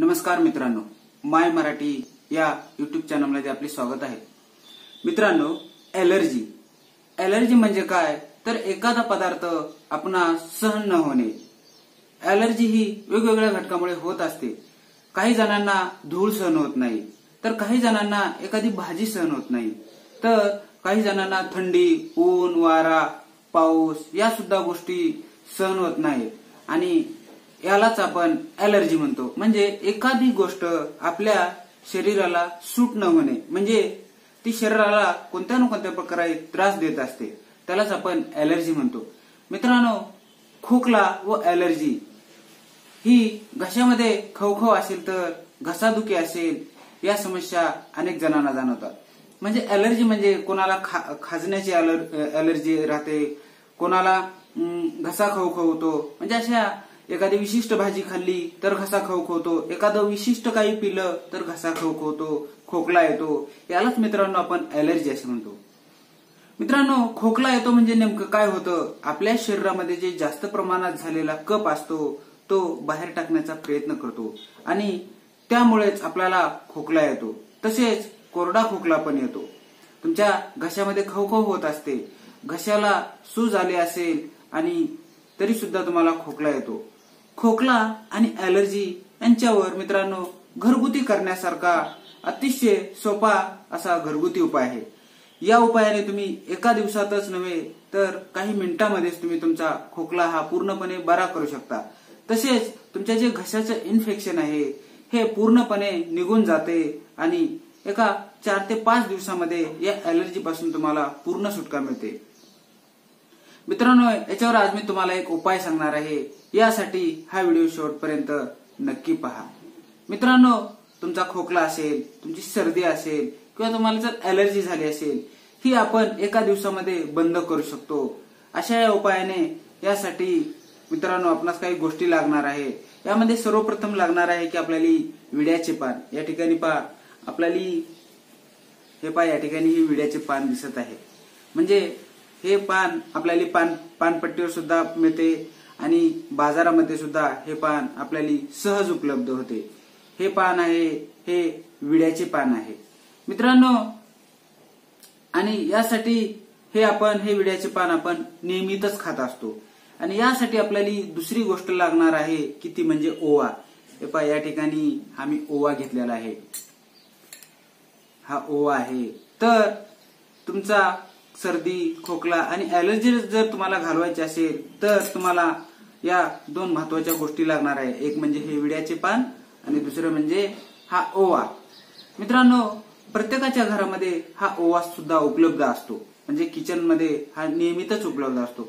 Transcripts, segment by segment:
नमस्कार मित्रांनो, माय मराठी या यूट्यूब चॅनलमध्ये आपले स्वागत आहे। मित्रांनो, ॲलर्जी म्हणजे काय तर एखादा पदार्थ आपणास सहन न होणे। ॲलर्जी ही वेगवेगळ्या घटकामुळे होत असते। काही जणांना धूळ सहन होत नाही, तर काही जणांना एखादी भाजी सहन होत नाही, तर काही जणांना थंडी, ऊन, वारा, पाऊस या सुद्धा गोष्टी सहन होत नाही आणि यालाच आपण ॲलर्जी म्हणतो। म्हणजे एखादी गोष्ट आपल्या शरीराला सूट न होणे, म्हणजे ती शरीराला कोणत्या ना कोणत्या प्रकारे त्रास देत असते, त्यालाच आपण ॲलर्जी म्हणतो। मित्रांनो, खोकला व ॲलर्जी ही घशामध्ये खवखव असेल तर घसादुखी असेल या समस्या अनेक जणांना जाणवतात। म्हणजे ॲलर्जी म्हणजे कोणाला खाजण्याची ॲलर्जी राहते, कोणाला घसा खवखवतो, म्हणजे अशा एखादी विशिष्ट भाजी खाल्ली तर घसा खवखवतो, एखादं विशिष्ट काही पिलं तर घसा खवखवतो, खोकला येतो, यालाच मित्रांनो आपण ॲलर्जी असे म्हणतो। मित्रांनो, खोकला येतो म्हणजे नेमकं काय होतं, आपल्या शरीरामध्ये जे जास्त प्रमाणात झालेला कफ असतो तो बाहेर टाकण्याचा प्रयत्न करतो आणि त्यामुळेच आपल्याला खोकला येतो। तसेच कोरडा खोकला पण येतो। तुमच्या घशामध्ये खवखव होत असते, घशाला सूज आली असेल आणि तरी सुद्धा तुम्हाला खोकला येतो। खोकला आणि ॲलर्जी यांच्यावर मित्रांनो घरगुती करण्यासारखा अतिशय सोपा असा घरगुती उपाय आहे। या उपायाने तुम्ही एका दिवसातच नव्हे तर काही मिनिटांमध्येच तुम्ही तुमचा खोकला हा पूर्णपणे बरा करू शकता। तसेच तुमच्या जे घशाचं इन्फेक्शन आहे हे पूर्णपणे निघून जाते आणि एका 4 ते 5 दिवसामध्ये या ॲलर्जी पासून तुम्हाला पूर्ण सुटका मिळते। मित्रांनो, याच्यावर आज मी तुम्हाला एक उपाय सांगणार आहे, यासाठी हा व्हिडिओ शेवटपर्यंत नक्की पहा। मित्रांनो, तुमचा खोकला असेल, तुमची सर्दी असेल किंवा तुम्हाला जर ॲलर्जी झाली असेल, ही आपण एका दिवसामध्ये बंद करू शकतो। अशा या उपायाने यासाठी मित्रांनो आपणास काही गोष्टी लागणार आहे। यामध्ये सर्वप्रथम लागणार आहे की आपल्याला विड्याचे पान, या ठिकाणी पहा आपल्याला हे पहा या ठिकाणी ही विड्याचे पान दिसत आहे। म्हणजे हे पान आपल्याला पानपट्टीवर सुद्धा मिळते आणि बाजारामध्ये सुद्धा हे पान आपल्याला सहज उपलब्ध होते। हे पान आहे, हे विड्याचे पान आहे मित्रांनो। आणि यासाठी हे विड्याचे पान आपण नियमितच खात असतो आणि यासाठी आपल्याला दुसरी गोष्ट लागणार आहे की ती म्हणजे ओवा। हे पहा या ठिकाणी आम्ही ओवा घेतलेला आहे, हा ओवा आहे। तर तुमचा सर्दी, खोकला आणि ॲलर्जी जर तुम्हाला घालवायची असेल तर तुम्हाला या 2 महत्वाच्या गोष्टी लागणार आहे। एक म्हणजे हे विड्याचे पान आणि दुसरं म्हणजे हा ओवा। मित्रांनो, प्रत्येकाच्या घरामध्ये हा ओवा सुद्धा उपलब्ध असतो, म्हणजे किचन मध्ये हा नेहमीच उपलब्ध असतो।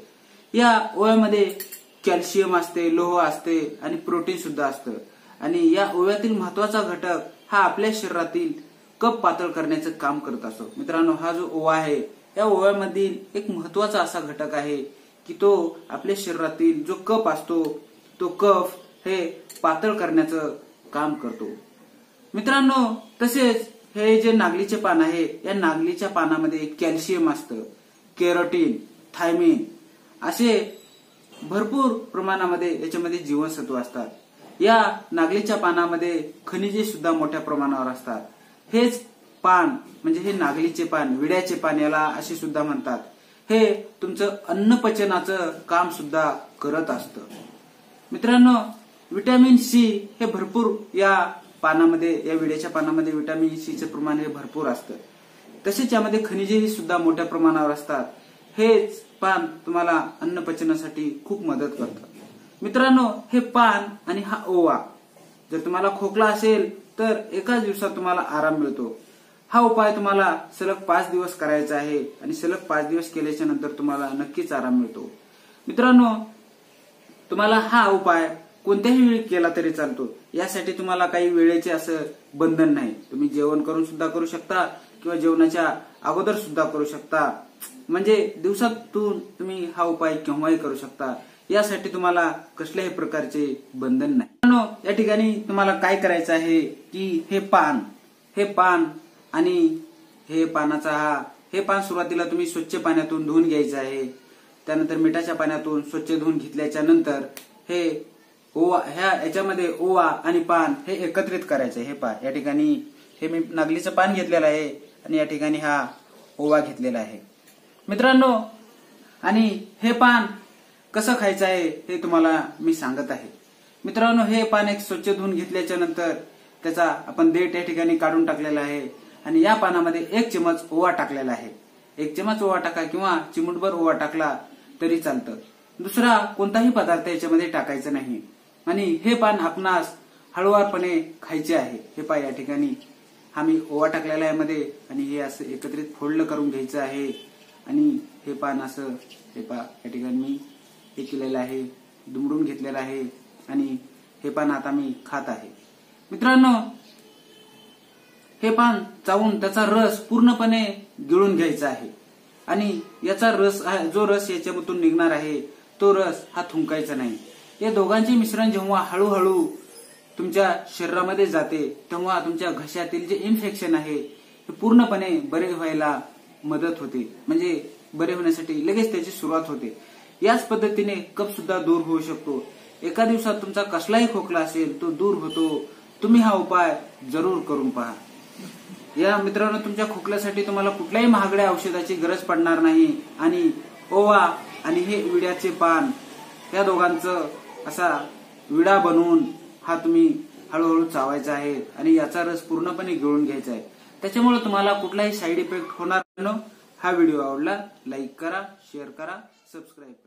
या ओव्यामध्ये कॅल्शियम असते, लोह असते आणि प्रोटीन सुद्धा असतं आणि या ओव्यातील महत्वाचा घटक हा आपल्या शरीरातील कफ पातळ करण्याचं काम करत असतो। मित्रांनो, हा जो ओवा आहे या ओव्यामधील एक महत्वाचा असा घटक आहे की तो आपल्या शरीरातील जो कफ असतो तो कफ हे पातळ करण्याचं काम करतो। मित्रांनो, तसेच हे जे नागलीचे पान आहे या नागलीच्या पानामध्ये कॅल्शियम असतं, केरोटीन, थायमिन असे भरपूर प्रमाणामध्ये याच्यामध्ये जीवनसत्व असतात। या नागलीच्या पानामध्ये खनिजे सुद्धा मोठ्या प्रमाणावर असतात। हेच पान म्हणजे हे नागलीचे पान, विड्याचे पान याला असे सुद्धा म्हणतात, हे तुमचं अन्न पचनाचं काम सुद्धा करत असतं। मित्रांनो, विटॅमिन सी हे भरपूर या पानामध्ये, या विड्याच्या पानामध्ये विटॅमिन सी चे प्रमाण हे भरपूर असतं। तसेच यामध्ये खनिजेही सुद्धा मोठ्या प्रमाणावर असतात। हेच पान तुम्हाला अन्न पचनासाठी खूप मदत करतं। मित्रांनो, हे पान आणि हा ओवा जर तुम्हाला खोकला असेल तर एकाच दिवसात तुम्हाला आराम मिळतो। हा उपाय तुम्हाला सलग 5 दिवस करायचा आहे आणि सलग 5 दिवस केल्याच्या नंतर तुम्हाला नक्कीच आराम मिळतो। मित्रांनो, तुम्हाला हा उपाय कोणत्याही वेळी केला तरी चालतो। यासाठी तुम्हाला काही वेळेचे असं बंधन नाही, तुम्ही जेवण करून सुद्धा करू शकता किंवा जेवणाच्या अगोदर सुद्धा करू शकता, म्हणजे दिवसातून तुम्ही हा उपाय केव्हाही करू शकता। यासाठी तुम्हाला कसल्याही प्रकारचे बंधन नाही। मित्रांनो, या ठिकाणी तुम्हाला काय करायचं आहे की हे पान आणि हे पान सुरुवातीला तुम्ही स्वच्छ पाण्यातून धुवून घ्यायचं आहे। त्यानंतर मिठाच्या पाण्यातून स्वच्छ धुवून घेतल्याच्या नंतर हे ओवा याच्यामध्ये ओवा आणि पान हे एकत्रित करायचे. हे पहा, या ठिकाणी हे मी नागलीचं पान घेतलेलं आहे आणि या ठिकाणी हा ओवा घेतलेला आहे मित्रांनो. आणि हे पान कसं खायचं आहे हे तुम्हाला मी सांगत आहे मित्रांनो. हे पान एक स्वच्छ धुवून घेतल्याच्या नंतर त्याचा आपण देठ या ठिकाणी काढून टाकलेला आहे आणि या पानामध्ये 1 चमच ओवा टाकलेला आहे. 1 चमच ओवा टाका किंवा चिमूटभर ओवा टाकला तरी चालतं. दुसरा कोणताही पदार्थ याच्यामध्ये टाकायचा नाही आणि हे पान आपणास हळुवारपणे खायचे आहे. हे पहा, या ठिकाणी आम्ही ओवा टाकलेला आहे मध्ये आणि हे असं एकत्रित फोल्ड करून घ्यायचं आहे आणि हे पान असं हे पहा या ठिकाणी मी हे केलेलं आहे, दुमडून घेतलेलं आहे आणि हे पान आता मी खात आहे मित्रांनो. हे पान चावून त्याचा रस पूर्णपणे गिळून घ्यायचा आहे आणि याचा रस जो रस याच्यामधून निघणार आहे तो रस हा थुंकायचा नाही. या दोघांचे मिश्रण जेव्हा हळूहळू तुमच्या शरीरामध्ये जाते तेव्हा तुमच्या घशातील जे इन्फेक्शन आहे ते पूर्णपणे बरे व्हायला मदत होते. म्हणजे बरे होण्यासाठी लगेच त्याची सुरुवात होते. याच पद्धतीने कफ सुद्धा दूर होऊ शकतो. एका दिवसात तुमचा कसलाही खोकला असेल तो दूर होतो. तुम्ही हा उपाय जरूर करून पहा. या मित्रांनो, तुमच्या खोकल्यासाठी तुम्हाला कुठल्याही महागड्या औषधाची गरज पडणार नाही आणि ओवा आणि हे विड्याचे पान या दोघांचं असा विडा बनवून हा तुम्ही हळूहळू चावायचा आहे आणि याचा रस पूर्णपणे गिळून घ्यायचा आहे. त्याच्यामुळे तुम्हाला कुठलाही साईड इफेक्ट होणार नाही. हा व्हिडिओ आवडला लाईक करा, शेअर करा, सबस्क्राईब करा.